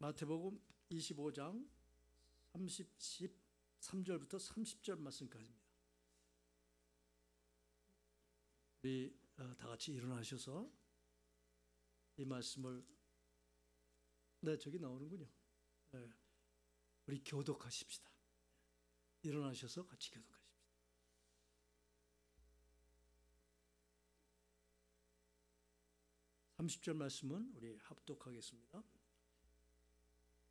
마태복음 25장 13절부터 30절 말씀까지입니다. 우리 다 같이 일어나셔서 이 말씀을 저기 나오는군요. 우리 교독하십시다. 일어나셔서 같이 교독하십시다. 30절 말씀은 우리 합독하겠습니다.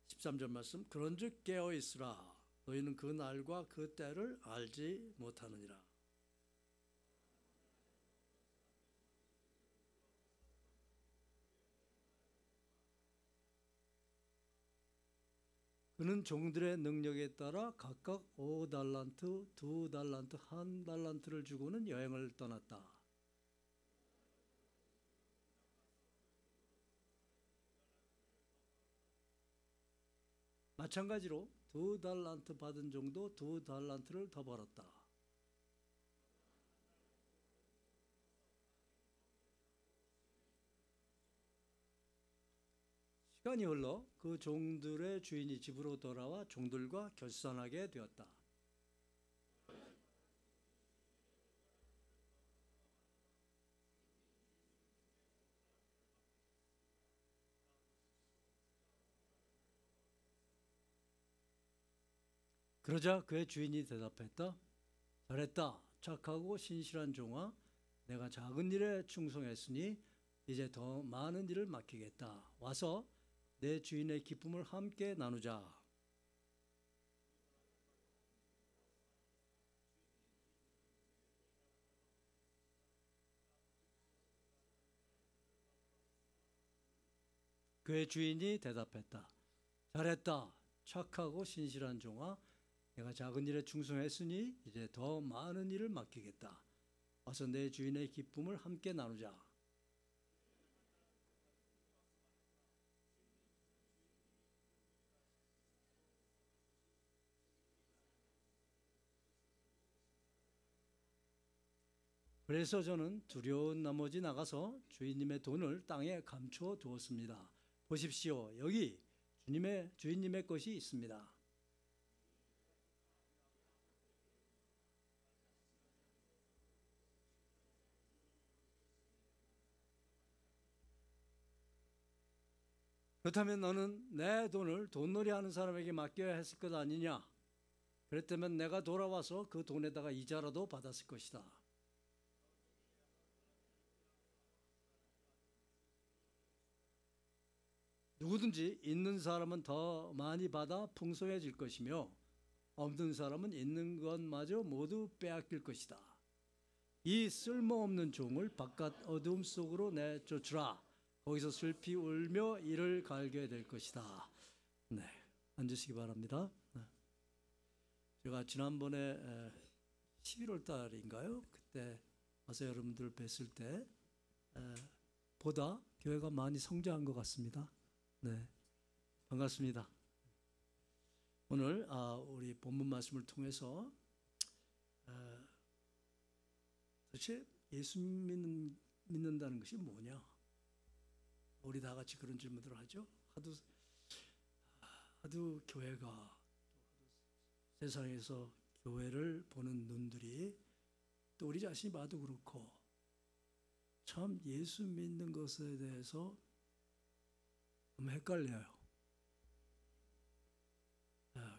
13절 말씀, 그런즉 깨어있으라. 너희는 그 날과 그 때를 알지 못하느니라. 그는 종들의 능력에 따라 각각 5달란트, 2달란트, 1달란트를 주고는 여행을 떠났다. 마찬가지로 2달란트 받은 종도 2달란트를 더 벌었다. 시간이 흘러 그 종들의 주인이 집으로 돌아와 종들과 결산하게 되었다. 그러자 그의 주인이 대답했다. 잘했다. 착하고 신실한 종아, 내가 작은 일에 충성했으니 이제 더 많은 일을 맡기겠다. 와서 내 주인의 기쁨을 함께 나누자. 그의 주인이 대답했다. 잘했다. 착하고 신실한 종아, 내가 작은 일에 충성했으니 이제 더 많은 일을 맡기겠다. 와서 내 주인의 기쁨을 함께 나누자. 그래서 저는 두려운 나머지 나가서 주인님의 돈을 땅에 감춰 두었습니다. 보십시오. 여기 주인님의 것이 있습니다. 그렇다면 너는 내 돈을 돈놀이 하는 사람에게 맡겨야 했을 것 아니냐? 그랬다면 내가 돌아와서 그 돈에다가 이자라도 받았을 것이다. 누구든지 있는 사람은 더 많이 받아 풍성해질 것이며 없는 사람은 있는 것마저 모두 빼앗길 것이다. 이 쓸모없는 종을 바깥 어둠 속으로 내쫓으라. 거기서 슬피 울며 이를 갈게 될 것이다. 네, 앉으시기 바랍니다. 제가 지난번에 11월 달인가요? 그때 와서 여러분들 뵀을 때 보다 교회가 많이 성장한 것 같습니다. 네, 반갑습니다. 오늘 우리 본문 말씀을 통해서 도대체 예수 믿는다는 것이 뭐냐? 우리 다 같이 그런 질문들을 하죠. 하도 교회가 세상에서 교회를 보는 눈들이 또 우리 자신이 봐도 그렇고 참 예수 믿는 것에 대해서 너무 헷갈려요.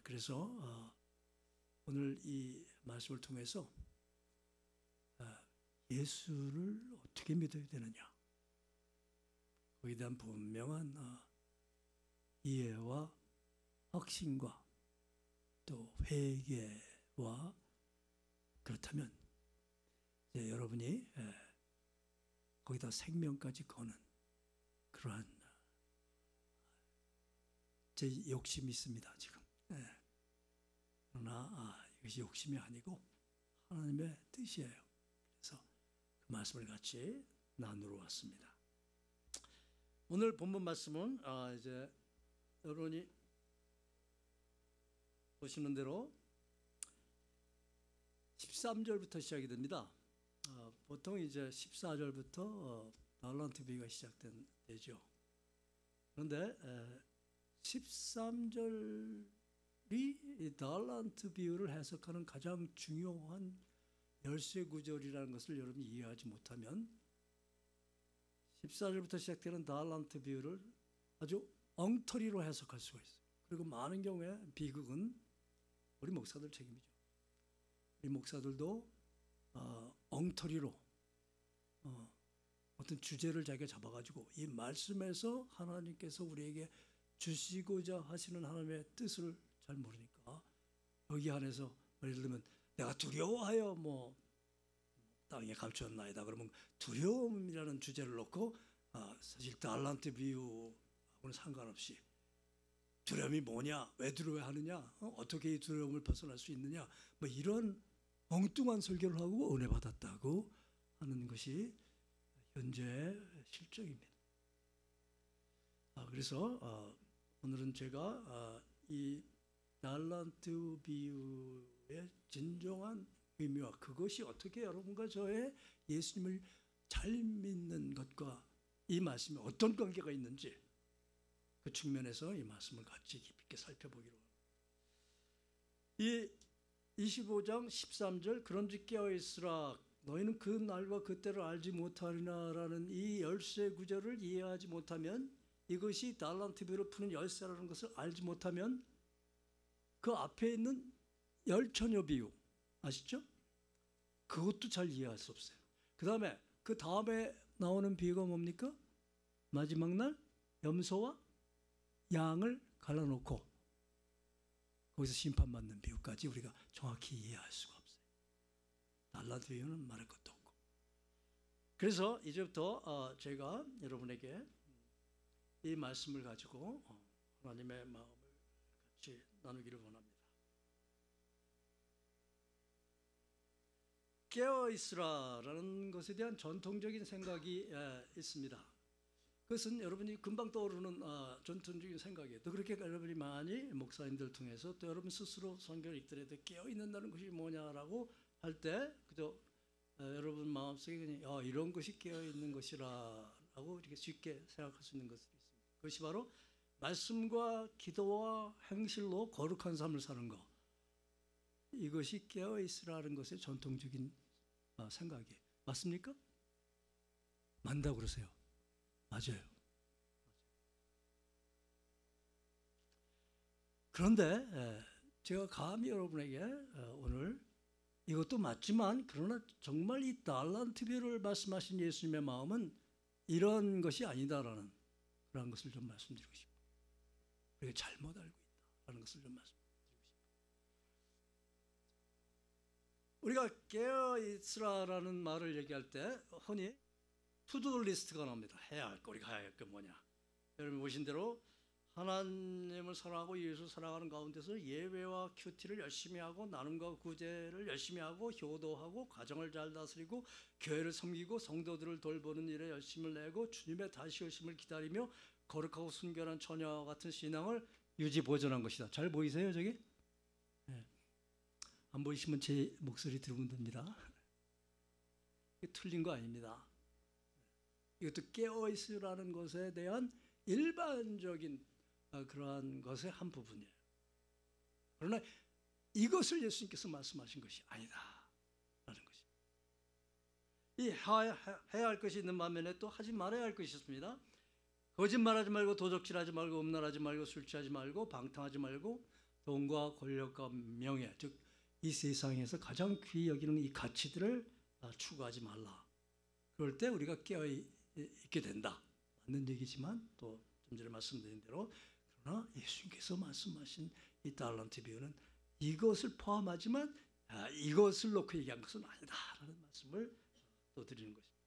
그래서 오늘 이 말씀을 통해서 예수를 어떻게 믿어야 되느냐, 거기에 대한 분명한 이해와 확신과 또 회개와, 그렇다면 이제 여러분이 거기다 생명까지 거는 그러한 제 욕심이 있습니다 지금. 그러나 이것이 욕심이 아니고 하나님의 뜻이에요. 그래서 그 말씀을 같이 나누러 왔습니다. 오늘 본문 말씀은 이제 여러분이 보시는 대로 13절부터 시작이 됩니다. 보통 이제 14절부터 달란트 비가 시작되죠. 그런데 13절이 이 달란트 비유를 해석하는 가장 중요한 열쇠 구절이라는 것을 여러분이 이해하지 못하면 14절부터 시작되는 달란트 비유를 아주 엉터리로 해석할 수가 있어요. 그리고 많은 경우에 비극은 우리 목사들 책임이죠. 우리 목사들도 엉터리로 어떤 주제를 자기가 잡아가지고 이 말씀에서 하나님께서 우리에게 주시고자 하시는 하나님의 뜻을 잘 모르니까 여기 안에서 예를 들면 내가 두려워하여 뭐 땅에 감추었나이다 그러면 두려움이라는 주제를 놓고 사실 달란트 비유하고는 상관없이 두려움이 뭐냐, 왜 두려워하느냐, 어떻게 이 두려움을 벗어날 수 있느냐, 뭐 이런 엉뚱한 설교를 하고 은혜 받았다고 하는 것이 현재 실정입니다. 그래서 오늘은 제가 이 달란트 비유의 진정한 의미와 그것이 어떻게 여러분과 저의 예수님을 잘 믿는 것과 이 말씀에 어떤 관계가 있는지 그 측면에서 이 말씀을 같이 깊이 있게 살펴보기로 합니다. 이 25장 13절 그런즉 깨어있으라 너희는 그 날과 그때를 알지 못하리나라는 이 열쇠 구절을 이해하지 못하면 이것이 달란트 비유를 푸는 열쇠라는 것을 알지 못하면 그 앞에 있는 열처녀 비유 아시죠? 그것도 잘 이해할 수 없어요. 그 다음에 나오는 비유가 뭡니까? 마지막 날 염소와 양을 갈라놓고 거기서 심판받는 비유까지 우리가 정확히 이해할 수가 없어요. 달란트 비유는 말할 것도 없고. 그래서 이제부터 제가 여러분에게 이 말씀을 가지고 하나님의 마음을 같이 나누기를 원합니다. 깨어있으라라는 것에 대한 전통적인 생각이 있습니다. 그것은 여러분이 금방 떠오르는 전통적인 생각이에요. 또 그렇게 여러분이 많이 목사님들 통해서 또 여러분 스스로 성경을 읽더라도 깨어있는다는 것이 뭐냐라고 할 때 그저 여러분 마음속에 그냥 이런 것이 깨어있는 것이라고 이렇게 쉽게 생각할 수 있는 것이 있습니다. 그것이 바로 말씀과 기도와 행실로 거룩한 삶을 사는 것, 이것이 깨어있으라는 것의 전통적인 생각이에요. 맞습니까? 맞다고 그러세요. 맞아요. 그런데 제가 감히 여러분에게 오늘 이것도 맞지만 그러나 정말 이 달란트 비유를 말씀하신 예수님의 마음은 이런 것이 아니다라는 그런 것을 좀 말씀드리고 싶어요. 우리가 잘못 알고 있다라는 것을 좀 말씀드리고 싶어요. 우리가 깨어있으라라는 말을 얘기할 때 흔히 투두 리스트가 나옵니다. 해야 할 거, 우리가 해야 할 게 뭐냐. 여러분 보신 대로 하나님을 사랑하고 예수를 사랑하는 가운데서 예배와 큐티를 열심히 하고 나눔과 구제를 열심히 하고 효도하고 가정을 잘 다스리고 교회를 섬기고 성도들을 돌보는 일에 열심을 내고 주님의 다시 오심을 기다리며 거룩하고 순결한 처녀와 같은 신앙을 유지 보존한 것이다. 잘 보이세요 저기? 네. 안 보이시면 제 목소리 들으면 됩니다. 이게 틀린 거 아닙니다. 이것도 깨어있으라는 것에 대한 일반적인 그러한 것의 한 부분이에요. 그러나 이것을 예수님께서 말씀하신 것이 아니다라는 것입니다. 이 해야 할 것이 있는 반면에 또 하지 말아야 할 것이 있습니다. 거짓말하지 말고 도적질하지 말고 음란하지 말고 술 취하지 말고 방탕하지 말고 돈과 권력과 명예, 즉 이 세상에서 가장 귀히 여기는 이 가치들을 추구하지 말라. 그럴 때 우리가 깨어 있게 된다. 맞는 얘기지만 또 좀 전에 말씀드린 대로 그러나 예수님께서 말씀하신 이 달란트 비유는 이것을 포함하지만 이것을 놓고 얘기한 것은 아니다라는 말씀을 또 드리는 것입니다.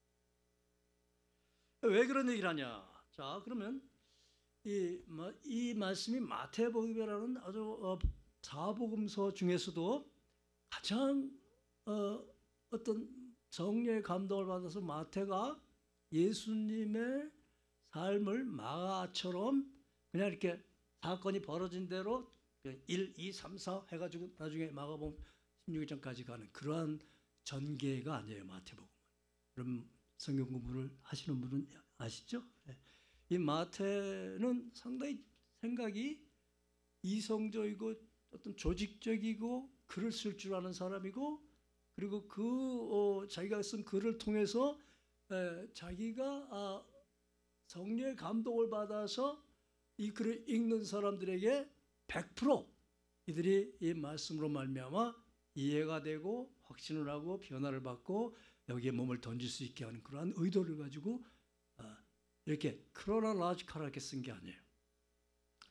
왜 그런 얘기를 하냐? 자, 그러면 이 말씀이 마태복음이라는 아주 사복음서 중에서도 가장 어떤 성령의 감동을 받아서 마태가 예수님의 삶을 마가처럼 그냥 이렇게 사건이 벌어진 대로 1, 2, 3, 4 해가지고 나중에 마가복음 16장까지 가는 그러한 전개가 아니에요. 마태복음은. 그럼 성경 공부를 하시는 분은 아시죠? 이 마태는 상당히 생각이 이성적이고 어떤 조직적이고 글을 쓸 줄 아는 사람이고, 그리고 자기가 쓴 글을 통해서 자기가 성령의 감동을 받아서 이 글을 읽는 사람들에게 100% 이들이 이 말씀으로 말미암아 이해가 되고 확신을 하고 변화를 받고 여기에 몸을 던질 수 있게 하는 그러한 의도를 가지고 이렇게 크로놀로지컬하게 쓴 게 아니에요.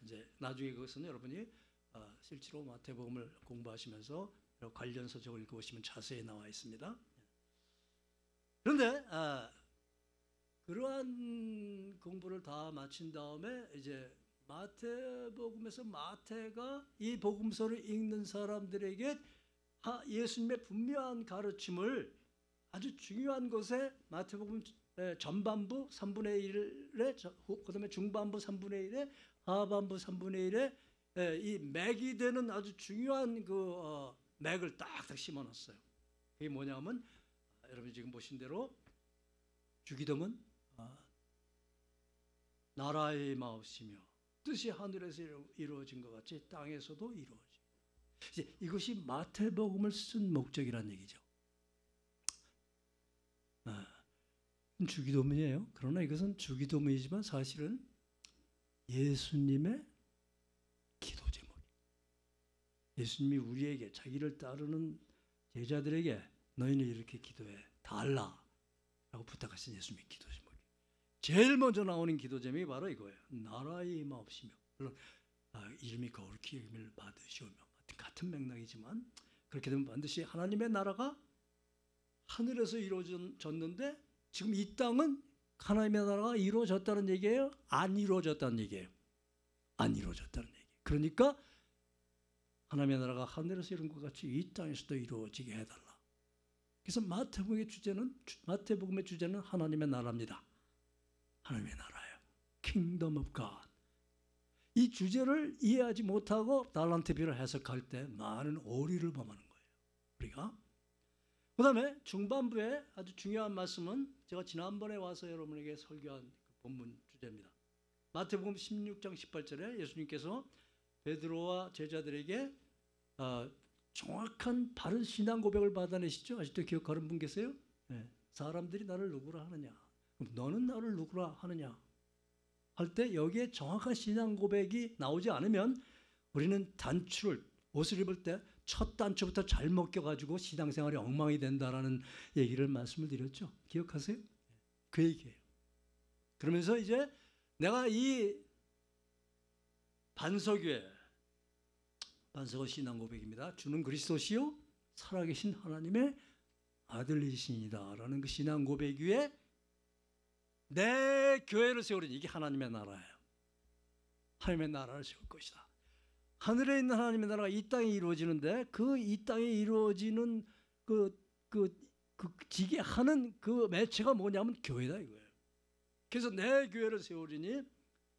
이제 나중에 그것은 여러분이 실제로 마태복음을 공부하시면서 관련 서적을 읽어보시면 자세히 나와 있습니다. 그런데 그러한 공부를 다 마친 다음에 이제 마태복음에서 마태가 이 복음서를 읽는 사람들에게 예수님의 분명한 가르침을 아주 중요한 것에 마태복음 전반부 3분의 1에 그다음에 중반부 3분의 1에 하반부 3분의 1에 이 맥이 되는 아주 중요한 그 맥을 딱딱 심어놨어요. 그게 뭐냐면 여러분이 지금 보신 대로 주기도문 나라의 마음이며 뜻이 하늘에서 이루어진 것 같이 땅에서도 이루어지고, 이제 이것이 마태복음을 쓴 목적이란 얘기죠. 주기도문이에요. 그러나 이것은 주기도문이지만 사실은 예수님의 기도 제목이에요. 예수님이 우리에게 자기를 따르는 제자들에게 너희는 이렇게 기도해 달라라고 부탁하신 예수님의 기도 제목이에요. 제일 먼저 나오는 기도 제목이 바로 이거예요. 나라의 임하옵시며, 물론 이름이 거룩히 여김을 받으시오며 같은 맥락이지만 그렇게 되면 반드시 하나님의 나라가 하늘에서 이루어졌는데 지금 이 땅은 하나님의 나라가 이루어졌다는 얘기예요? 안 이루어졌다는 얘기예요? 안 이루어졌다는 얘기. 그러니까 하나님의 나라가 하늘에서 이룬 것 같이 이 땅에서도 이루어지게 해달라. 그래서 마태복음의 주제는 하나님의 나라입니다. 하나님의 나라예요. Kingdom of God. 이 주제를 이해하지 못하고 달란트비를 해석할 때 많은 오류를 범하는 거예요. 우리가. 그 다음에 중반부에 아주 중요한 말씀은 제가 지난번에 와서 여러분에게 설교한 그 본문 주제입니다. 마태복음 16장 18절에 예수님께서 베드로와 제자들에게 정확한 바른 신앙 고백을 받아내시죠. 아직도 기억하는 분 계세요? 네. 사람들이 나를 누구라 하느냐, 너는 나를 누구라 하느냐 할 때 여기에 정확한 신앙 고백이 나오지 않으면 우리는 옷을 입을 때 첫 단추부터 잘못 껴가지고 신앙생활이 엉망이 된다라는 얘기를 말씀을 드렸죠. 기억하세요? 그 얘기예요. 그러면서 이제 내가 이 반석은 신앙 고백입니다. 주는 그리스도시요 살아계신 하나님의 아들이시니다 라는 그 신앙 고백 위에 내 교회를 세우리니, 이게 하나님의 나라예요. 하나님의 나라를 세울 것이다. 하늘에 있는 하나님의 나라가 이 땅에 이루어지는데 그 이 땅에 이루어지는 그 지게 하는 그 매체가 뭐냐면 교회다 이거예요. 그래서 내 교회를 세우리니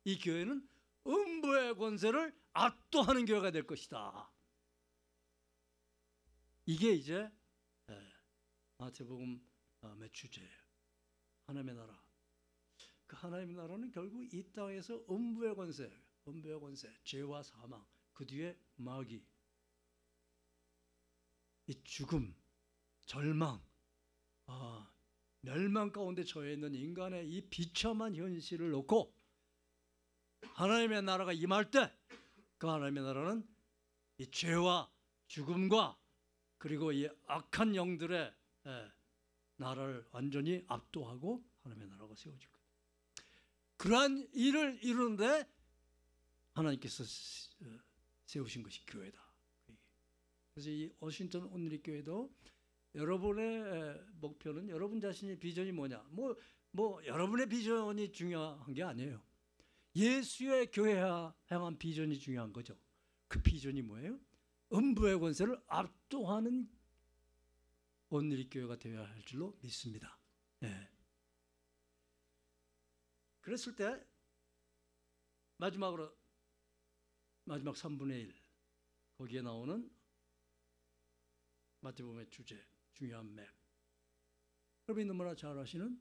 이 교회는 음부의 권세를 압도하는 교회가 될 것이다. 이게 이제 마태복음의 주제예요. 하나님의 나라. 그 하나님의 나라는 결국 이 땅에서 음부의 권세, 죄와 사망, 그 뒤에 마귀, 이 죽음, 절망, 멸망 가운데 처해 있는 인간의 이 비참한 현실을 놓고 하나님의 나라가 임할 때 그 하나님의 나라는 이 죄와 죽음과 그리고 이 악한 영들의 나라를 완전히 압도하고 하나님의 나라가 세워질 거예요. 그러한 일을 이루는데 하나님께서 세우신 것이 교회다. 그래서 이 워싱턴 온누리교회도 여러분의 목표는 여러분 자신의 비전이 뭐냐? 뭐 여러분의 비전이 중요한 게 아니에요. 예수의 교회에 향한 비전이 중요한 거죠. 그 비전이 뭐예요? 음부의 권세를 압도하는 온누리교회가 되어야 할 줄로 믿습니다. 네. 그랬을 때 마지막 3분의 1 거기에 나오는 마태복음의 주제, 중요한 맥. 여러분이 너무나 잘 아시는,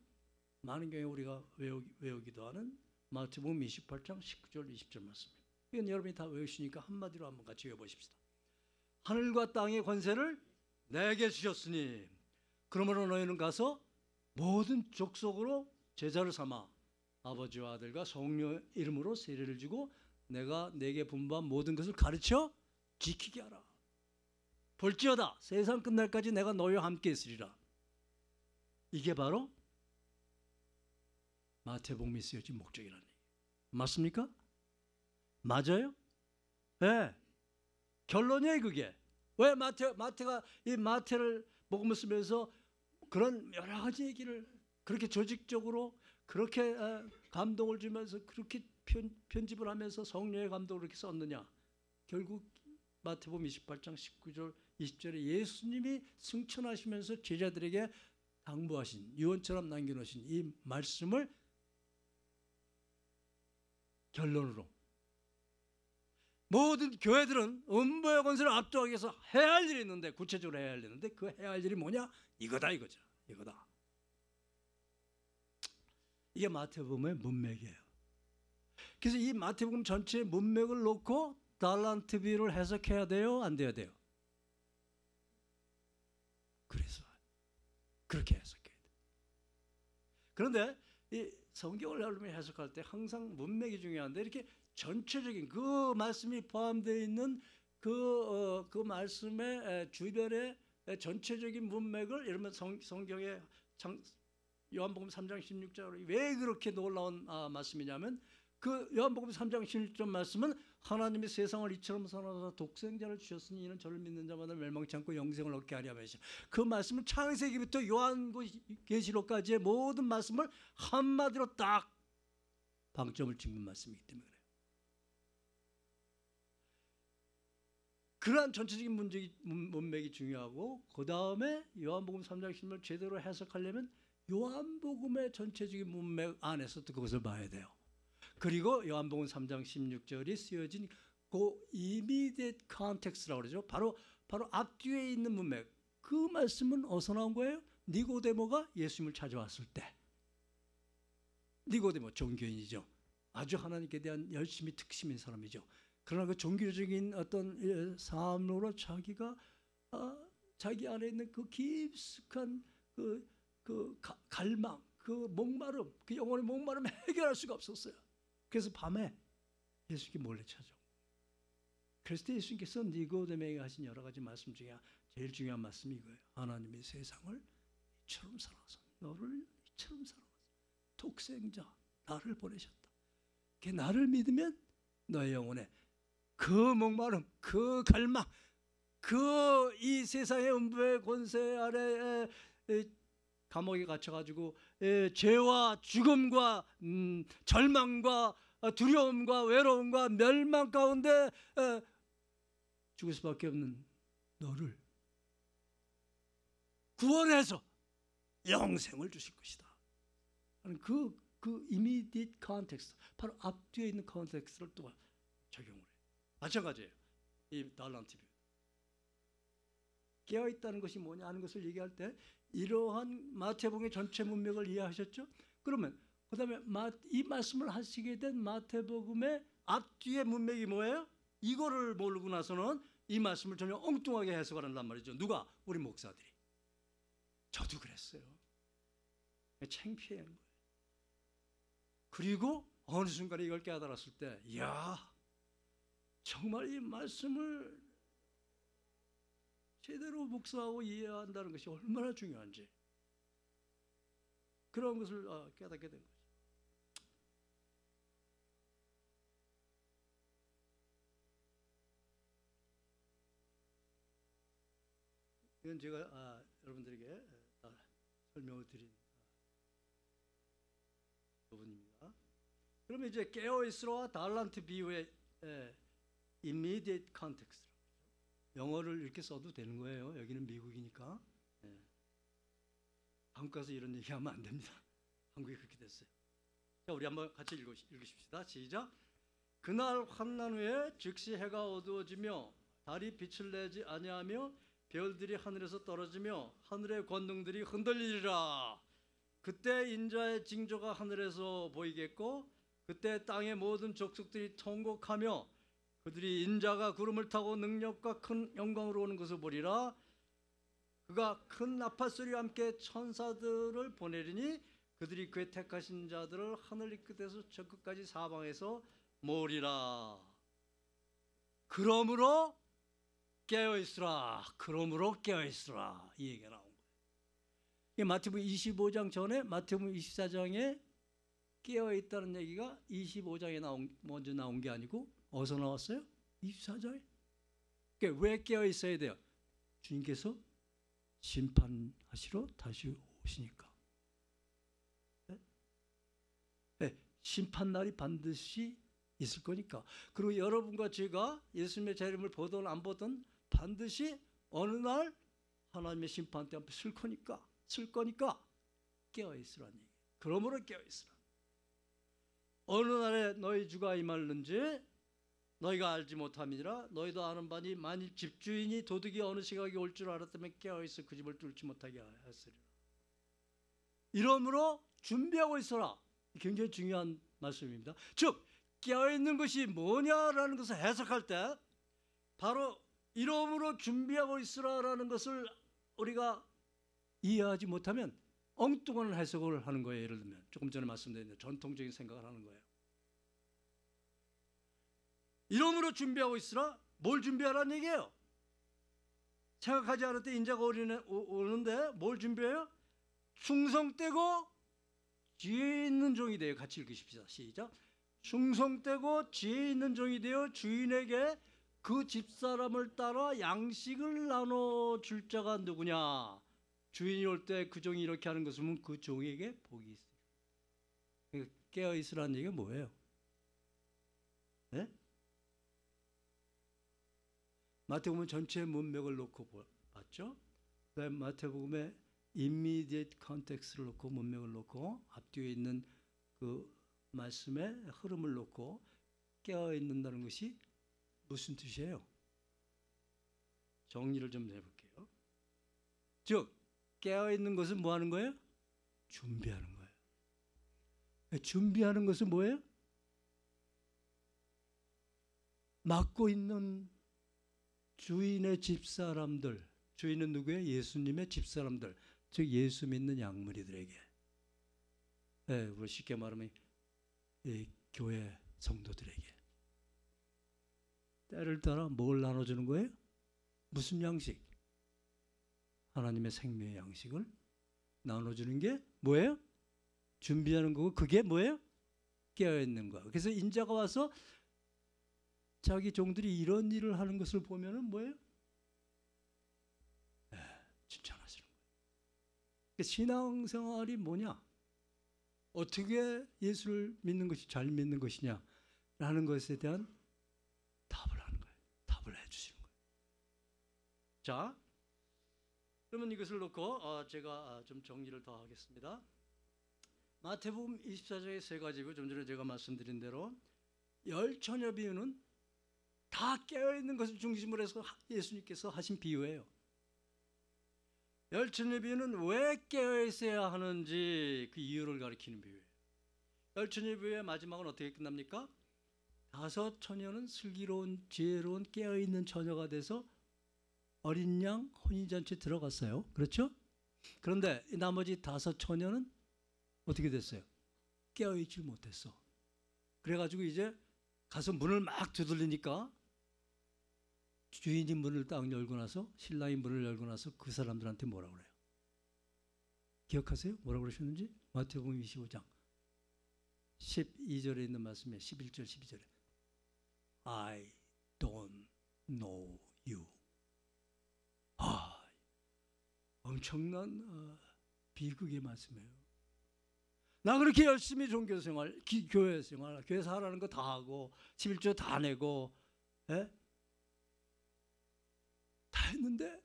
많은 경우에 우리가 외우기도 하는 마태복음 28장 19절 20절 말씀입니다. 이건 여러분이 다 외우시니까 한마디로 한번 같이 외워보십시다. 하늘과 땅의 권세를 내게 주셨으니 그러므로 너희는 가서 모든 족속으로 제자를 삼아 아버지와 아들과 성령 이름으로 세례를 주고 내가 내게 분부한 모든 것을 가르쳐 지키게 하라. 볼지어다 세상 끝날까지 내가 너희와 함께 있으리라. 이게 바로 마태복음에 쓰여진 목적이라는 얘기예요. 맞습니까? 맞아요? 네. 결론이에요 그게. 왜 마태가 이 마태를 복음을 쓰면서 그런 여러 가지 얘기를 그렇게 조직적으로 그렇게 감동을 주면서 그렇게 편집을 하면서 성령의 감동을 그렇게 썼느냐. 결국 마태복음 28장 19절 20절에 예수님이 승천하시면서 제자들에게 당부하신 유언처럼 남겨놓으신 이 말씀을 결론으로 모든 교회들은 음부의 권세를 압도하기 위해서 해야 할 일이 있는데 구체적으로 해야 할 일이 있는데 그 해야 할 일이 뭐냐? 이거다 이거죠. 이거다. 이게 마태복음의 문맥이에요. 그래서 이 마태복음 전체의 문맥을 놓고 달란트 비유를 해석해야 돼요? 안 돼야 돼요? 그래서 그렇게 해석해야 돼요. 그런데 이 성경을 여러분이 해석할 때 항상 문맥이 중요한데 이렇게 전체적인 그 말씀이 포함되어 있는 그 말씀의 주변의 전체적인 문맥을 여러분 성경의 요한복음 3장 16절이 왜 그렇게 놀라운 말씀이냐면 그 요한복음 3장 16절 말씀은 하나님이 세상을 이처럼 사랑하사 독생자를 주셨으니 이는 저를 믿는 자마다 멸망치 않고 영생을 얻게 하려 하시오. 그 말씀은 창세기부터 요한계시록까지의 모든 말씀을 한마디로 딱 방점을 찍는 말씀이기 때문에 그래요. 그러한 전체적인 문맥이 중요하고 그 다음에 요한복음 3장 16절 제대로 해석하려면 요한복음의 전체적인 문맥 안에서 또 그것을 봐야 돼요. 그리고 요한복음 3장 16절이 쓰여진 그 immediate context라고 그러죠. 바로 앞뒤에 있는 문맥. 그 말씀은 어디서 나온 거예요? 니고데모가 예수님을 찾아왔을 때. 니고데모 종교인이죠. 아주 하나님께 대한 열심히 특심인 사람이죠. 그러나 그 종교적인 어떤 삶으로 자기가 자기 안에 있는 그 깊숙한 그 갈망, 그 목마름, 그 영혼의 목마름을 해결할 수가 없었어요. 그래서 밤에 예수님께 몰래 찾아오고. 그래서 예수님께서 니고데모에게 하신 여러 가지 말씀 중에 제일 중요한 말씀이 이거예요. 하나님이 세상을 이처럼 사랑하사 너를 이처럼 사랑하사 독생자 나를 보내셨다. 그 나를 믿으면 너의 영혼에 그 목마름, 그 갈망, 그 이 세상의 음부의 권세 아래 감옥에 갇혀가지고 죄와 죽음과 절망과 두려움과 외로움과 멸망 가운데 죽을 수밖에 없는 너를 구원해서 영생을 주실 것이다. 그 immediate context, 바로 앞뒤에 있는 컨텍스트를 또 적용을 해요. 마찬가지예요. 이 달란트 비유. 깨어있다는 것이 뭐냐 하는 것을 얘기할 때 이러한 마태복음의 전체 문맥을 이해하셨죠? 그러면 그 다음에 이 말씀을 하시게 된 마태복음의 앞뒤의 문맥이 뭐예요? 이거를 모르고 나서는 이 말씀을 전혀 엉뚱하게 해석을 한단 말이죠. 누가? 우리 목사들이. 저도 그랬어요. 창피한 거예요. 그리고 어느 순간에 이걸 깨달았을 때 이야 정말 이 말씀을 제대로 묵상하고 이해한다는 것이 얼마나 중요한지 그런 것을 깨닫게 된 거죠. 이건 제가 여러분들에게 설명을 드린 부분입니다. 그러면 이제 깨어있으라와 달란트 비유의 immediate context. 영어를 이렇게 써도 되는 거예요. 여기는 미국이니까. 한국 가서 이런 얘기하면 안 됩니다. 한국이 그렇게 됐어요. 자, 우리 한번 같이 읽으십시다. 시작. 그날 환난 후에 즉시 해가 어두워지며 달이 빛을 내지 아니하며 별들이 하늘에서 떨어지며 하늘의 권능들이 흔들리리라. 그때 인자의 징조가 하늘에서 보이겠고 그때 땅의 모든 족속들이 통곡하며 그들이 인자가 구름을 타고 능력과 큰 영광으로 오는 것을 보리라. 그가 큰 나팔 소리와 함께 천사들을 보내리니 그들이 그의 택하신 자들을 하늘 이 끝에서 저 끝까지 사방에서 모으리라. 그러므로 깨어있으라. 그러므로 깨어있으라. 이 얘기가 나온 거예요. 이게 마태복음 25장 전에 마태복음 24장에 깨어있다는 얘기가 25장에 먼저 나온 게 아니고 어디서 나왔어요? 24장에. 그러니까 왜 깨어있어야 돼요? 주님께서 심판하시러 다시 오시니까. 네? 네, 심판날이 반드시 있을 거니까. 그리고 여러분과 제가 예수님의 재림을 보든 안 보든 반드시 어느 날 하나님의 심판대 앞에 쓸 거니까 깨어있으라는 얘기예요. 그러므로 깨어있으라. 어느 날에 너희 주가 임하는지 너희가 알지 못함이니라. 너희도 아는 바니 만일 집주인이 도둑이 어느 시각에 올 줄 알았다면 깨어있어 그 집을 뚫지 못하게 하였으리라. 이러므로 준비하고 있어라. 굉장히 중요한 말씀입니다. 즉 깨어있는 것이 뭐냐라는 것을 해석할 때 바로 이러므로 준비하고 있으라라는 것을 우리가 이해하지 못하면 엉뚱한 해석을 하는 거예요. 예를 들면 조금 전에 말씀드린 전통적인 생각을 하는 거예요. 이러므로 준비하고 있으라. 뭘 준비하라는 얘기예요? 생각하지 않을 때 인자가 오는데 뭘 준비해요? 충성되고 지혜 있는 종이 되어. 같이 읽으십시다. 시작. 충성되고 지혜 있는 종이 되어 주인에게 그 집사람을 따라 양식을 나눠줄 자가 누구냐. 주인이 올 때 그 종이 이렇게 하는 것을 보면 그 종에게 복이 있어요. 깨어있으라는 얘기가 뭐예요? 네? 마태복음 전체 문맥을 놓고 봤죠. 그다음에 마태복음의 immediate context를 놓고 문맥을 놓고 앞뒤에 있는 그 말씀의 흐름을 놓고 깨어있는다는 것이 무슨 뜻이에요? 정리를 좀 해볼게요. 즉 깨어있는 것은 뭐 하는 거예요? 준비하는 거예요. 준비하는 것은 뭐예요? 맡고 있는 주인의 집사람들, 주인은 누구예요? 예수님의 집사람들, 즉 예수 믿는 양무리들에게. 쉽게 말하면 교회 성도들에게. 때를 따라 뭘 나눠주는 거예요? 무슨 양식? 하나님의 생명의 양식을 나눠주는 게 뭐예요? 준비하는 거고 그게 뭐예요? 깨어있는 거. 그래서 인자가 와서 자기 종들이 이런 일을 하는 것을 보면은 뭐예요? 칭찬하시는 거예요. 신앙생활이 뭐냐? 어떻게 예수를 믿는 것이 잘 믿는 것이냐? 라는 것에 대한 답을 하는 거예요. 답을 해주시는 거예요. 자, 그러면 이것을 놓고 제가 좀 정리를 더 하겠습니다. 마태복음 24장의 세 가지고 좀 전에 제가 말씀드린 대로 열 처녀 비유는 다 깨어있는 것을 중심으로 해서 예수님께서 하신 비유예요. 열 처녀 비유는 왜 깨어있어야 하는지 그 이유를 가리키는 비유예요. 열 처녀 비유의 마지막은 어떻게 끝납니까? 다섯 처녀는 슬기로운 지혜로운 깨어있는 처녀가 돼서 어린 양 혼인잔치에 들어갔어요. 그렇죠? 그런데 나머지 다섯 처녀는 어떻게 됐어요? 깨어있지 못했어. 그래가지고 이제 가서 문을 막 두들리니까 주인이 문을 딱 열고 나서 신랑이 문을 열고 나서 그 사람들한테 뭐라고 그래요? 기억하세요? 뭐라고 그러셨는지? 마태복음 25장 12절에 있는 말씀에 11절 12절에 I don't know you. 엄청난 비극의 말씀이에요. 나 그렇게 열심히 종교생활, 교회생활, 교회에서 하라는 거 다 하고 11조 다 내고 다 했는데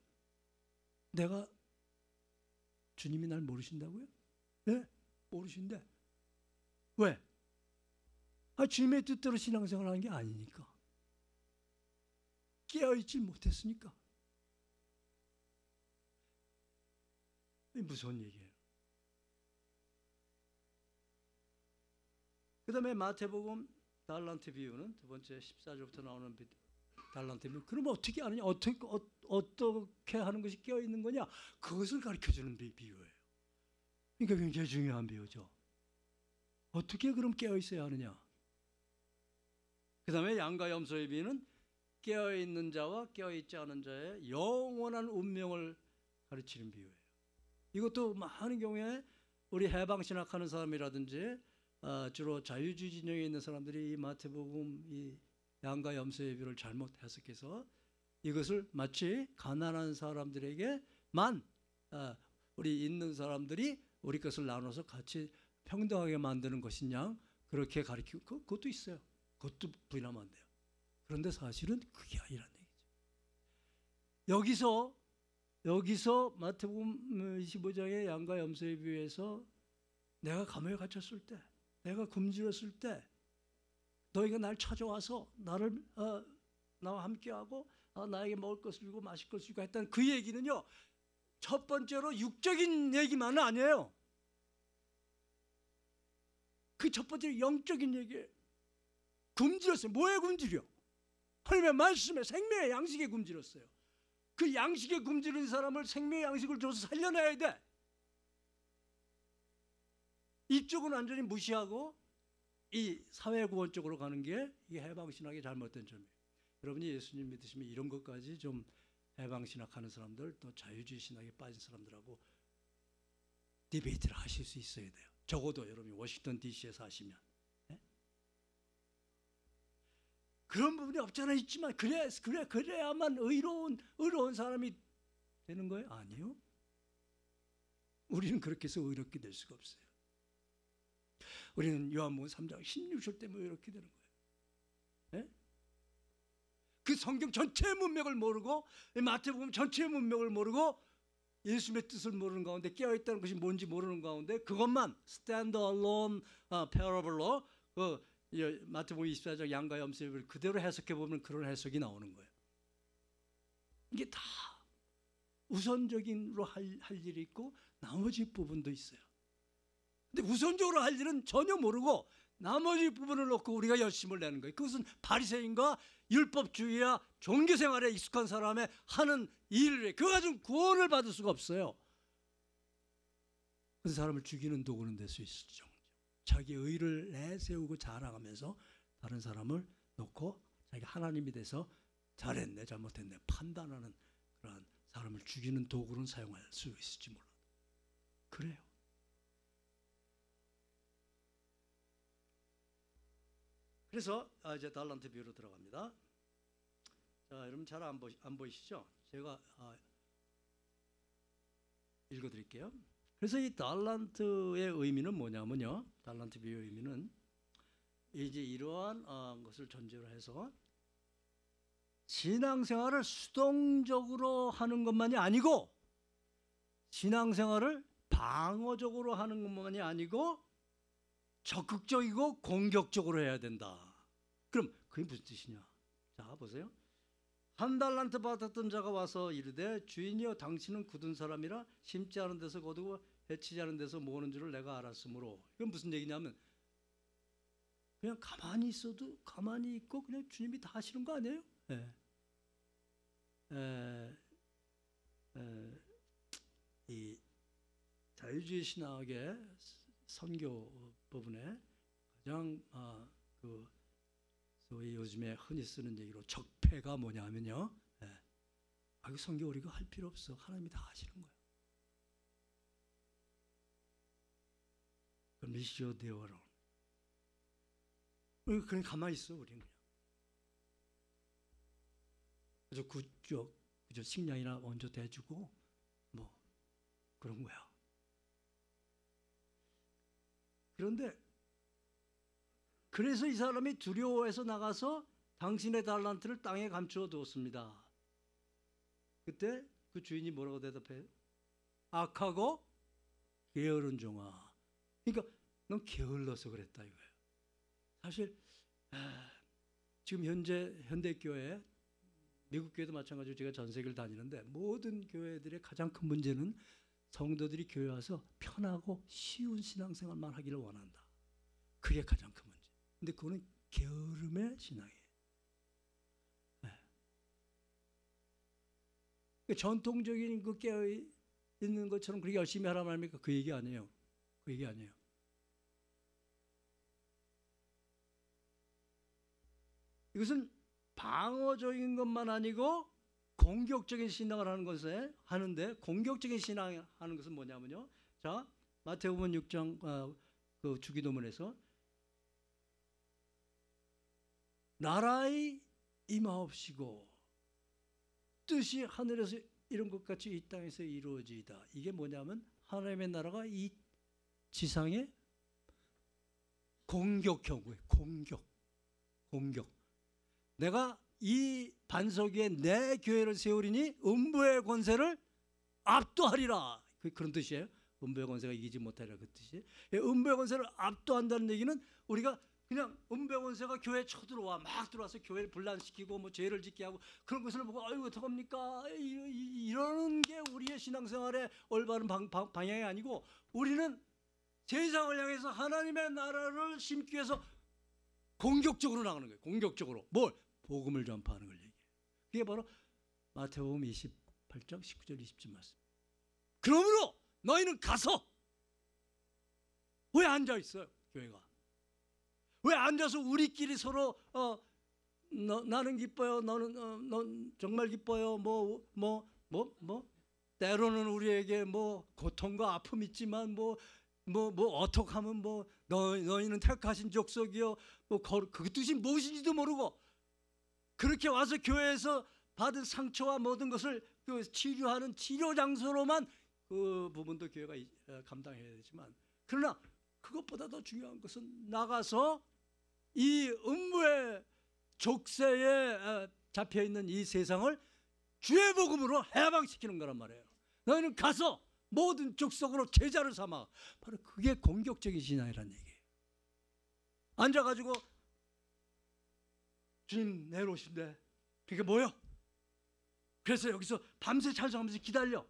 내가 주님이 날 모르신다고요? 네? 모르신대. 왜? 주님의 뜻대로 신앙생활하는 게 아니니까. 깨어있지 못했으니까. 무서운 얘기예요. 그 다음에 마태복음 달란트 비유는 두 번째 14절부터 나오는 달란트 비유. 그럼 어떻게 하느냐? 어떻게 하는 것이 깨어 있는 거냐? 그것을 가르쳐 주는 비유예요. 그러니까 굉장히 중요한 비유죠. 어떻게 그럼 깨어 있어야 하느냐? 그다음에 양과 염소의 비유는 깨어 있는 자와 깨어 있지 않은 자의 영원한 운명을 가르치는 비유예요. 이것도 많은 경우에 우리 해방 신학하는 사람이라든지 주로 자유주의 진영에 있는 사람들이 이 마태복음 이 양과 염소의 비유를 잘못 해석해서 이것을 마치 가난한 사람들에게만 우리 있는 사람들이 우리 것을 나눠서 같이 평등하게 만드는 것이냐 그렇게 가르치고 그것도 있어요. 그것도 부인하면 안 돼요. 그런데 사실은 그게 아니라는 얘기죠. 여기서 마태복음 25장의 양과 염소의 비유에서 내가 감옥에 갇혔을 때, 내가 굶주렸을 때 너희가 날 찾아와서 나와 함께하고 나에게 먹을 것을 주고 마실 것을 주고 했다는 그 얘기는요, 첫 번째로 육적인 얘기만은 아니에요. 그 첫 번째로 영적인 얘기예요. 굶주렸어요. 뭐에 굶주려? 하나님의 말씀에 생명의 양식에 굶주렸어요. 그 양식에 굶주린 사람을 생명의 양식을 줘서 살려내야 돼. 이쪽은 완전히 무시하고 이 사회구원 쪽으로 가는 게 이 해방신학의 잘못된 점이에요. 여러분이 예수님 믿으시면 이런 것까지 좀 해방신학하는 사람들 또 자유주의 신학에 빠진 사람들하고 디베이트를 하실 수 있어야 돼요. 적어도 여러분이 워싱턴 DC에 사시면. 네? 그런 부분이 없잖아 있지만 그래야만 의로운 사람이 되는 거예요? 아니요. 우리는 그렇게 해서 의롭게 될 수가 없어요. 우리는 요한복음 3장 16절 때문에 이렇게 되는 거예요. 네? 그 성경 전체의 문맥을 모르고 마태복음 전체의 문맥을 모르고 예수님의 뜻을 모르는 가운데 깨어있다는 것이 뭔지 모르는 가운데 그것만 stand alone parable로 마태복음 24장 양과 염소의 비유를 그대로 해석해 보면 그런 해석이 나오는 거예요. 이게 다 우선적인로 할 일이 있고 나머지 부분도 있어요. 근데 우선적으로 할 일은 전혀 모르고 나머지 부분을 놓고 우리가 열심을 내는 거예요. 그것은 바리새인과 율법주의와 종교생활에 익숙한 사람의 하는 일을 그거 가지고 구원을 받을 수가 없어요. 그 사람을 죽이는 도구는 될 수 있을 정도. 자기 의를 내세우고 자랑하면서 다른 사람을 놓고 자기가 하나님이 돼서 잘했네 잘못했네 판단하는 그런 사람을 죽이는 도구는 사용할 수 있을지 몰라도 그래요. 그래서 이제 달란트 비유로 들어갑니다. 자, 여러분 잘 안 보이시죠? 제가 읽어드릴게요. 그래서 이 달란트의 의미는 뭐냐면요. 달란트 비유의 의미는 이제 이러한 것을 전제로 해서 신앙생활을 수동적으로 하는 것만이 아니고 신앙생활을 방어적으로 하는 것만이 아니고 적극적이고 공격적으로 해야 된다. 그럼 그게 무슨 뜻이냐? 자, 보세요. 한 달란트 받았던 자가 와서 이르되 주인이여 당신은 굳은 사람이라 심지 않은 데서 거두고 해치지 않은 데서 모으는 줄을 내가 알았으므로. 이건 무슨 얘기냐면 그냥 가만히 있어도 가만히 있고 그냥 주님이 다 하시는 거 아니에요? 이 자유주의 신학의 선교 부분에 가장 소위 요즘에 흔히 쓰는 얘기로 적폐가 뭐냐면요. 그 선교 우리가 할 필요 없어. 하나님이 다 하시는 거야. 미시오 데오로. 그냥 가만히 있어 우리는 그냥. 그저 식량이나 먼저 대주고 뭐 그런 거야. 그런데 그래서 이 사람이 두려워해서 나가서 당신의 달란트를 땅에 감추어 두었습니다. 그때 그 주인이 뭐라고 대답해요? 악하고 게으른 종아. 그러니까 넌 게을러서 그랬다 이거예요. 사실 지금 현대교회 미국 교회도 마찬가지로 제가 전 세계를 다니는데 모든 교회들의 가장 큰 문제는 성도들이 교회 와서 편하고 쉬운 신앙생활만 하기를 원한다. 그게 가장 큰 문제. 근데 그거는 게으름의 신앙이에요. 네. 전통적인 그 깨어 있는 것처럼 그렇게 열심히 하라 말입니까? 그 얘기 아니에요. 그 얘기 아니에요. 이것은 방어적인 것만 아니고 공격적인 신앙을 하는 것에 하는데, 공격적인 신앙을 하는 것은 뭐냐면요. 자, 마태복음 6장 그 주기도문에서 나라의 임하옵시고 뜻이 하늘에서 이룬 것 같이 이 땅에서 이루어지이다. 이게 뭐냐면 하나님의 나라가 이 지상에 공격형 거예요. 공격. 내가 이 반석 위에 내 교회를 세우리니 음부의 권세를 압도하리라. 그런 뜻이에요. 음부의 권세가 이기지 못하리라, 그 뜻이에요. 음부의 권세를 압도한다는 얘기는 우리가 그냥 음부의 권세가 교회에 쳐들어와 막 들어와서 교회를 분란시키고 뭐 죄를 짓게 하고 그런 것을 보고 아이고 어떡합니까? 이러는 게 우리의 신앙생활의 올바른 방향이 아니고, 우리는 세상을 향해서 하나님의 나라를 심기 위해서 공격적으로 나가는 거예요. 공격적으로. 뭘? 복음을 전파하는 걸 얘기해요. 그게 바로 마태복음 28장 19절 20절 말씀. 그러므로 너희는 가서, 왜 앉아 있어요? 교회가 왜 앉아서 우리끼리 서로 나는 기뻐요, 넌 정말 기뻐요, 때로는 우리에게 뭐 고통과 아픔 있지만 어떻게 하면 너희는 택하신 족속이요, 그 뜻이 무엇인지도 모르고 그렇게 와서 교회에서 받은 상처와 모든 것을 그 치료하는 치료 장소로만 그 부분도 교회가 감당해야 되지만, 그러나 그것보다 더 중요한 것은 나가서 이 음부의 족쇄에 잡혀있는 이 세상을 주의 복음으로 해방시키는 거란 말이에요. 너희는 가서 모든 족속으로 제자를 삼아. 바로 그게 공격적인 신앙이라는 얘기예요. 앉아가지고 주님 내일 오신대. 그게 뭐요? 그래서 여기서 밤새 찬송하면서 기다려.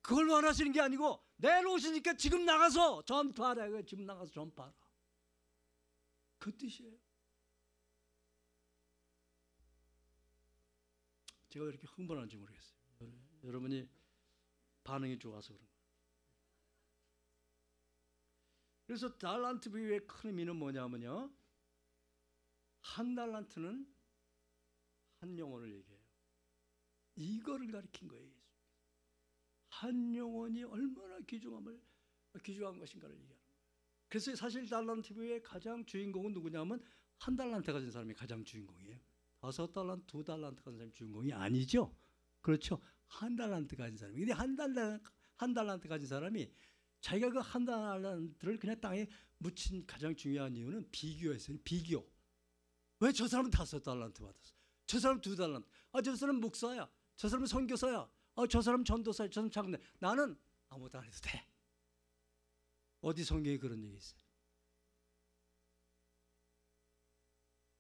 그걸 원하시는 게 아니고 내일 오시니까 지금 나가서 전파하라. 지금 나가서 전파하라. 그 뜻이에요. 제가 왜 이렇게 흥분하는지 모르겠어요. 여러분이 반응이 좋아서 그런 거예요. 그래서 달란트 비유의 큰 의미는 뭐냐면요, 한 달란트는 한 영혼을 얘기해요. 이거를 가리킨 거예요. 한 영혼이 얼마나 귀중한 것인가를 얘기하는 거예요. 그래서 사실 달란트 비유의 가장 주인공은 누구냐면 한 달란트 가진 사람이 가장 주인공이에요. 5달란트, 2달란트 가진 사람이 주인공이 아니죠. 그렇죠. 한 달란트 가진 사람이. 근데 한 달란트 가진 사람이 자기가 그 한 달란트를 그냥 땅에 묻힌 가장 중요한 이유는 비교였어요. 비교. 왜 저 사람은 5달란트 받았어? 저 사람 2달란트. 저 사람 목사야. 저 사람은 선교사야. 저 사람 전도사야. 저 사람 장로야. 나는 아무것도 안 해도 돼. 어디 성경에 그런 얘기 있어요?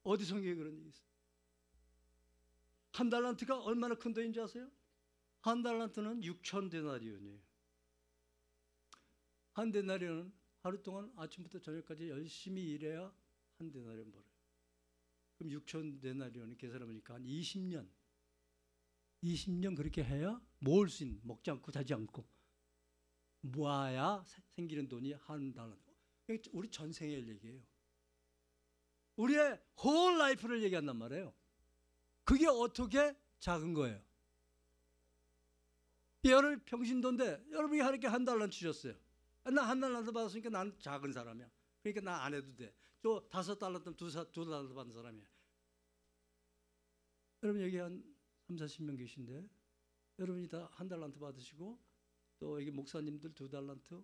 어디 성경에 그런 얘기 있어요? 한 달란트가 얼마나 큰 돈인지 아세요? 한 달란트는 6,000데나리온이에요. 한 데나리온은 하루 동안 아침부터 저녁까지 열심히 일해야 한 데나리온 벌어요. 그럼 6,000데나리온을 계산해보니까 한 20년 그렇게 해야 모을 수 있는, 먹지 않고 자지 않고 모아야 생기는 돈이 한 달란트. 우리 전생의 얘기예요. 우리의 whole life를 얘기한단 말이에요. 그게 어떻게 작은 거예요? 여러분 평신도인데 여러분이 하루에 한 달란트 주셨어요. 나 한 달란트 받았으니까 난 작은 사람이야. 그러니까 나 안 해도 돼. 저 5달란트, 2달란트 받은 사람이야. 여러분 여기 한 30-40명 계신데 여러분이 다 한 달란트 받으시고 또 여기 목사님들 2달란트,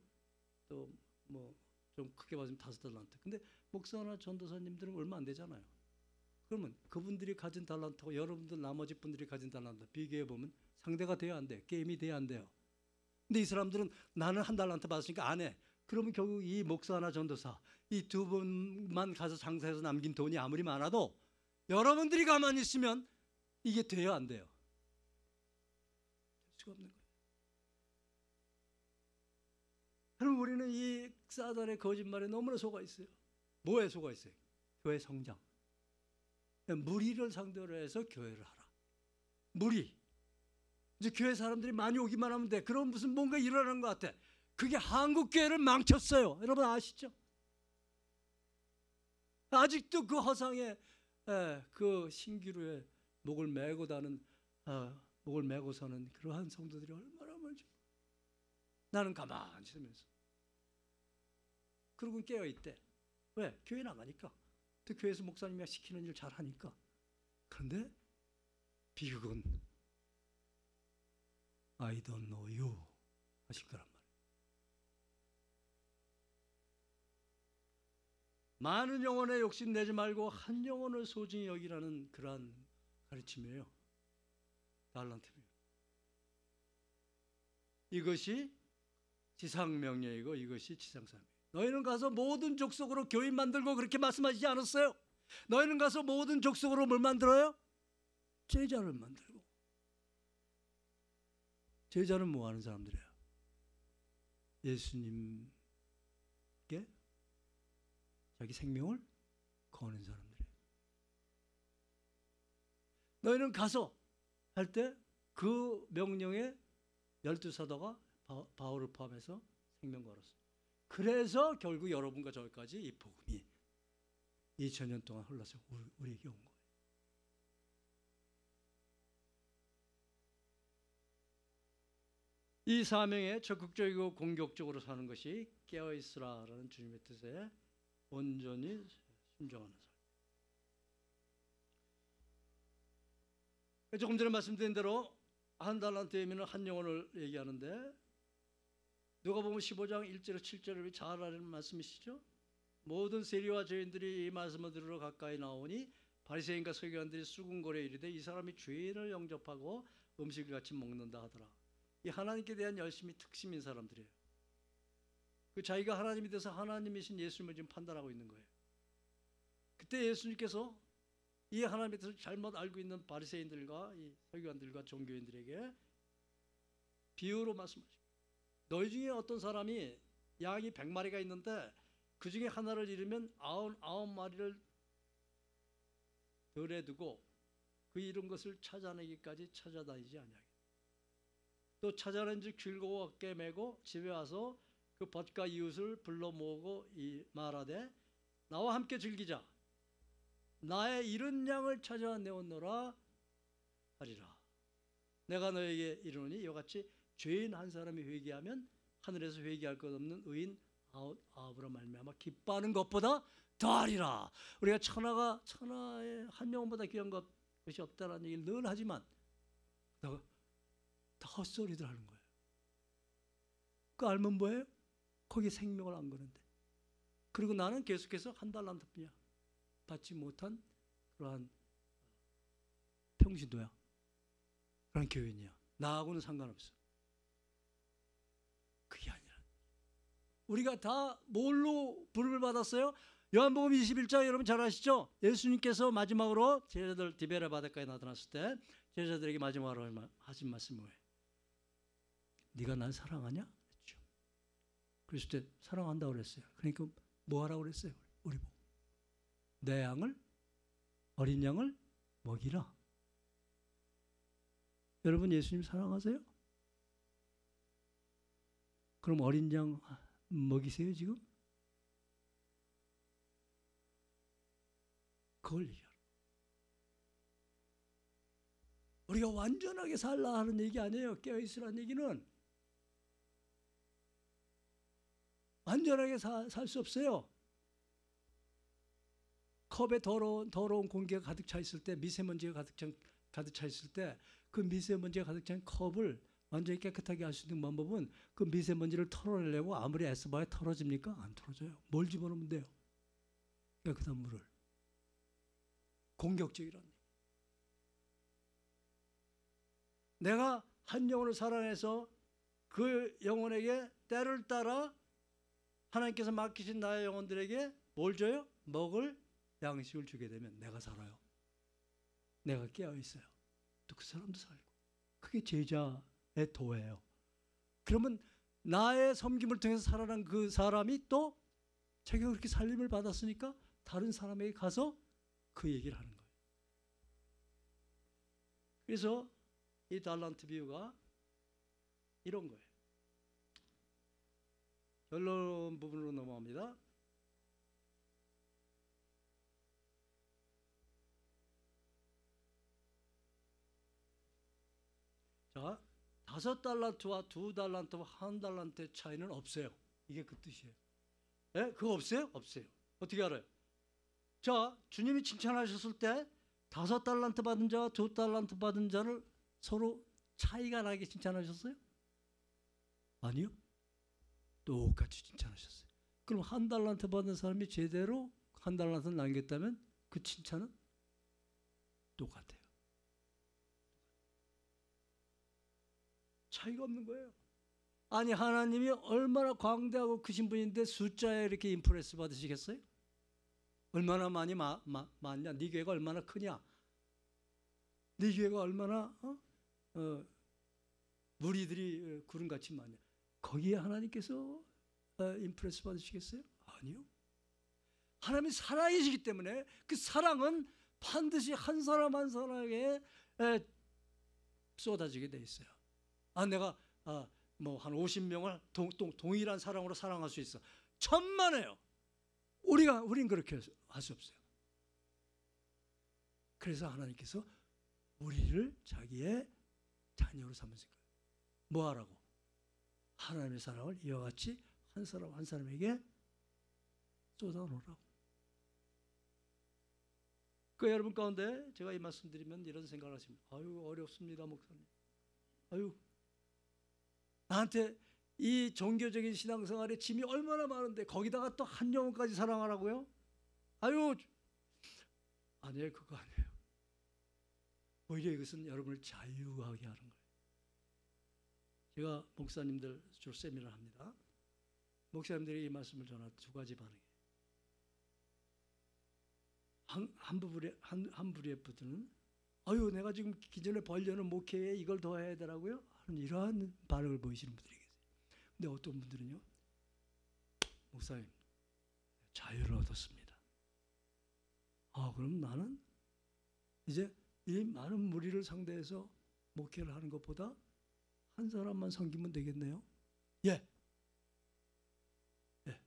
또 뭐 좀 크게 받으면 5달란트. 근데 목사나 전도사님들은 얼마 안 되잖아요. 그러면 그분들이 가진 달란트와 여러분들 나머지 분들이 가진 달란트 비교해 보면 상대가 돼야 안 돼. 게임이 돼야 안 돼요. 근데 이 사람들은 나는 한 달란트 받았으니까 안 해. 그러면 결국 이 목사나 전도사 이 두 분만 가서 장사해서 남긴 돈이 아무리 많아도 여러분들이 가만히 있으면 이게 돼요, 안 돼요? 될 수가 없는 거예요. 그럼 우리는 이 사단의 거짓말에 너무나 속아 있어요. 뭐에 속아 있어요? 교회 성장. 무리를 상대로 해서 교회를 하라. 무리. 이제 교회 사람들이 많이 오기만 하면 돼. 그럼 무슨 뭔가 일어나는 것 같아. 그게 한국 교회를 망쳤어요. 여러분 아시죠? 아직도 그 허상의 그 신기루에 목을 메고 다는 목을 메고 서는 그러한 성도들이 얼마나 많죠. 나는 가만히 있으면서 그러고 깨어 있대. 왜? 교회 나가니까. 또 교회에서 목사님이 시키는 일 잘하니까. 그런데 비극은 I don't know you 하실 거란 말이에요. 많은 영혼에 욕심내지 말고 한 영혼을 소중히 여기라는 그러한 가르침이에요. 달란트입니다. 이것이 지상명령이고 이것이 지상사명이에요. 너희는 가서 모든 족속으로 교인 만들고 그렇게 말씀하시지 않았어요? 너희는 가서 모든 족속으로 뭘 만들어요? 제자를 만들고. 제자는 뭐 하는 사람들이에요? 예수님께 자기 생명을 거는 사람들이에요. 너희는 가서 할 때 그 명령에 12사도가 바울을 포함해서 생명 걸었어요. 그래서 결국 여러분과 저까지 이 복음이 2000년 동안 흘러서 우리에게 온 거예요. 이 사명에 적극적이고 공격적으로 사는 것이 깨어있으라라는 주님의 뜻에 온전히 순종하는 삶. 조금 전에 말씀드린 대로 한 달란트이면 한 영혼을 얘기하는데 누가복음 15장 1절에서 7절을 잘 아는 말씀이시죠? 모든 세리와 죄인들이 이 말씀을 들으러 가까이 나오니 바리새인과 서기관들이 수군거려 이르되 이 사람이 죄인을 영접하고 음식을 같이 먹는다 하더라. 이 하나님께 대한 열심이 특심인 사람들이에요. 그 자기가 하나님이 돼서 하나님이신 예수님을 지금 판단하고 있는 거예요. 그때 예수님께서 이 하나님에 대해서 잘못 알고 있는 바리새인들과 이 서기관들과 종교인들에게 비유로 말씀하십니다. 너희 중에 어떤 사람이 양이 100마리가 있는데 그 중에 하나를 잃으면 99마리를 덜에 두고 그 잃은 것을 찾아내기까지 찾아다니지 아니하겠다. 또 찾아낸 즉 즐거웠게 메고 집에 와서 그 벗과 이웃을 불러 모으고 말하되 나와 함께 즐기자. 나의 잃은 양을 찾아내었노라 하리라. 내가 너에게 이르노니 이와 같이 죄인 한 사람이 회개하면 하늘에서 회개할 것 없는 의인 아홉으로 말미암아 기뻐하는 것보다 더하리라. 우리가 천하의 한 영혼보다 귀한 것이 없다라는 얘기를 늘 하지만 다 헛소리들 하는 거예요. 그 알면 뭐예요? 거기에 생명을 안 거는데. 그리고 나는 계속해서 한 달란트뿐이야. 받지 못한 그러한 평신도야. 그런 교인이야. 나하고는 상관없어. 그게 아니라 우리가 다 뭘로 부름을 받았어요? 요한복음 21장 여러분 잘 아시죠? 예수님께서 마지막으로 제자들 디베레 바닷가에 나타났을 때 제자들에게 마지막으로 하신 말씀이 뭐예요? 네가 날 사랑하냐? 그랬죠. 그랬을 때 사랑한다고 그랬어요. 그러니까 뭐 하라고 그랬어요? 우리 보고 내 양을 어린 양을 먹이라. 여러분 예수님 사랑하세요? 그럼 어린 양 먹이세요 지금? 그걸 얘기하라. 우리가 완전하게 살라 하는 얘기 아니에요. 깨어있으라는 얘기는 완전하게 살 수 없어요. 컵에 더러운 공기가 가득 차 있을 때, 미세먼지가 가득 차 있을 때 그 미세먼지가 가득 찬 컵을 완전히 깨끗하게 할 수 있는 방법은 그 미세먼지를 털어내려고 아무리 애써봐야 털어집니까? 안 털어져요. 뭘 집어넣으면 돼요? 깨끗한 물을. 공격적이라는 얘기. 내가 한 영혼을 사랑해서 그 영혼에게 때를 따라 하나님께서 맡기신 나의 영혼들에게 뭘 줘요? 먹을 양식을 주게 되면 내가 살아요. 내가 깨어있어요. 또 그 사람도 살고. 그게 제자의 도예요. 그러면 나의 섬김을 통해서 살아난 그 사람이 또 자기가 그렇게 살림을 받았으니까 다른 사람에게 가서 그 얘기를 하는 거예요. 그래서 이 달란트 비유가 이런 거예요. 결론 부분으로 넘어갑니다. 자, 5달란트와 2달란트와 1달란트의 차이는 없어요. 이게 그 뜻이에요. 예? 그거 없어요? 없어요. 어떻게 알아요? 자, 주님이 칭찬하셨을 때 5달란트 받은 자와 2달란트 받은 자를 서로 차이가 나게 칭찬하셨어요? 아니요. 똑같이 칭찬하셨어요. 그럼 1달란트 받은 사람이 제대로 1달란트를 남겼다면 그 칭찬은 똑같아요. 차이가 없는 거예요. 아니, 하나님이 얼마나 광대하고 크신 분인데 숫자에 이렇게 임프레스 받으시겠어요? 얼마나 많이 많냐? 네 교회가 얼마나 크냐? 네 교회가 얼마나 무리들이 구름같이 많냐? 거기에 하나님께서 임프레스 받으시겠어요? 아니요. 하나님이 사랑이시기 때문에 그 사랑은 반드시 한 사람 한 사람에게 쏟아지게 돼 있어요. 아, 내가 뭐 한 50명을 동일한 사랑으로 사랑할 수 있어. 천만에요. 우린 그렇게 할 수 없어요. 그래서 하나님께서 우리를 자기의 자녀로 삼으신 거예요. 뭐 하라고? 하나님의 사랑을 이와 같이 한 사람 한 사람에게 쏟아놓으라고. 그 여러분 가운데 제가 이 말씀 드리면 이런 생각을 하십니다. 아유, 어렵습니다, 목사님. 아유, 나한테 이 종교적인 신앙생활에 짐이 얼마나 많은데 거기다가 또 한 영혼까지 사랑하라고요? 아유, 아니에요. 그거 아니에요. 오히려 이것은 여러분을 자유하게 하는 거예요. 제가 목사님들 주로 세미나를 합니다. 목사님들이 이 말씀을 전할 때 2가지 반응이에요. 한 부류에부터는 아유, 내가 지금 기존에 벌려는 목회에 이걸 더 해야 되라고요? 하는 이러한 반응을 보이시는 분들이 계세요. 근데 어떤 분들은요, 목사님, 자유를 얻었습니다. 아, 그럼 나는 이제 이 많은 무리를 상대해서 목회를 하는 것보다 한 사람만 섬기면 되겠네요. 예. 예.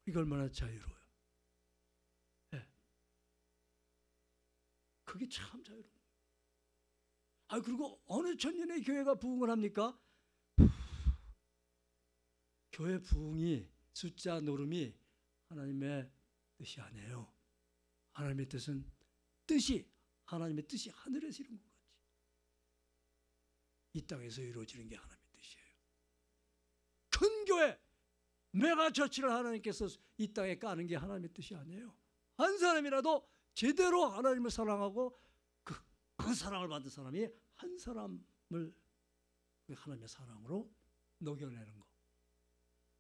이게 얼마나 자유로워요. 예. 그게 참 자유로워요. 아, 그리고 어느 천년의 교회가 부흥을 합니까? 교회 부흥이 숫자 노름이 하나님의 뜻이 아니에요. 하나님의 뜻은 하나님의 뜻이 하늘에서 이룬 것 같이 이 땅에서 이루어지는 게 하나님의 뜻이에요. 큰 교회, 메가처치를 하나님께서 이 땅에 까는 게 하나님의 뜻이 아니에요. 한 사람이라도 제대로 하나님을 사랑하고 그 사랑을 받은 사람이 한 사람을 하나님의 사랑으로 녹여내는 거,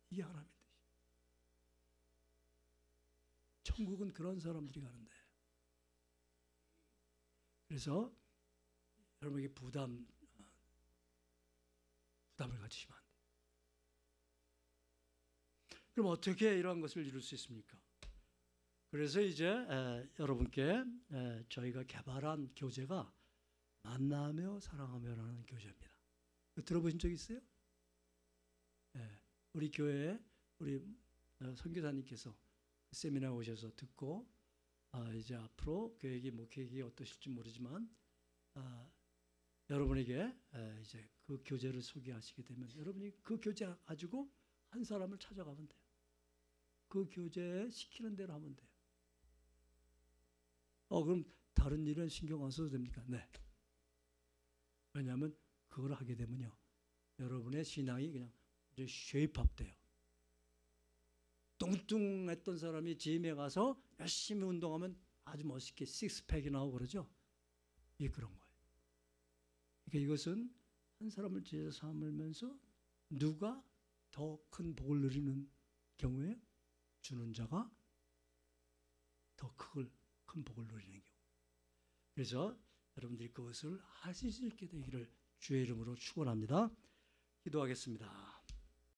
이게 하나님의 뜻이에요. 천국은 그런 사람들이 가는데, 그래서 여러분에게 부담을 가지시면 안 돼요. 그럼 어떻게 이러한 것을 이룰 수 있습니까? 그래서 이제 여러분께 저희가 개발한 교재가 만나며 사랑하며라는 교재입니다. 들어보신 적 있어요? 우리 교회에 우리 선교사님께서 세미나에 오셔서 듣고 이제 앞으로 교회기 목회기 어떠실지 모르지만 여러분에게 이제 그 교재를 소개하시게 되면 여러분이 그 교재 가지고 한 사람을 찾아가면 돼요. 그 교재에 시키는 대로 하면 돼요. 그럼 다른 일은 신경 안 써도 됩니까? 네. 왜냐하면 그걸 하게 되면요, 여러분의 신앙이 그냥 쉐입업 돼요. 뚱뚱했던 사람이 짐에 가서 열심히 운동하면 아주 멋있게 식스팩이 나오고 그러죠. 이게 그런 거예요. 그러니까 이것은 한 사람을 제자 삼으면서 누가 더 큰 복을 누리는 경우에 주는 자가 더 큰 복을 누리는 경우. 그래서 여러분들이 그것을 하실 수 있게 되기를 주의 이름으로 축원합니다. 기도하겠습니다.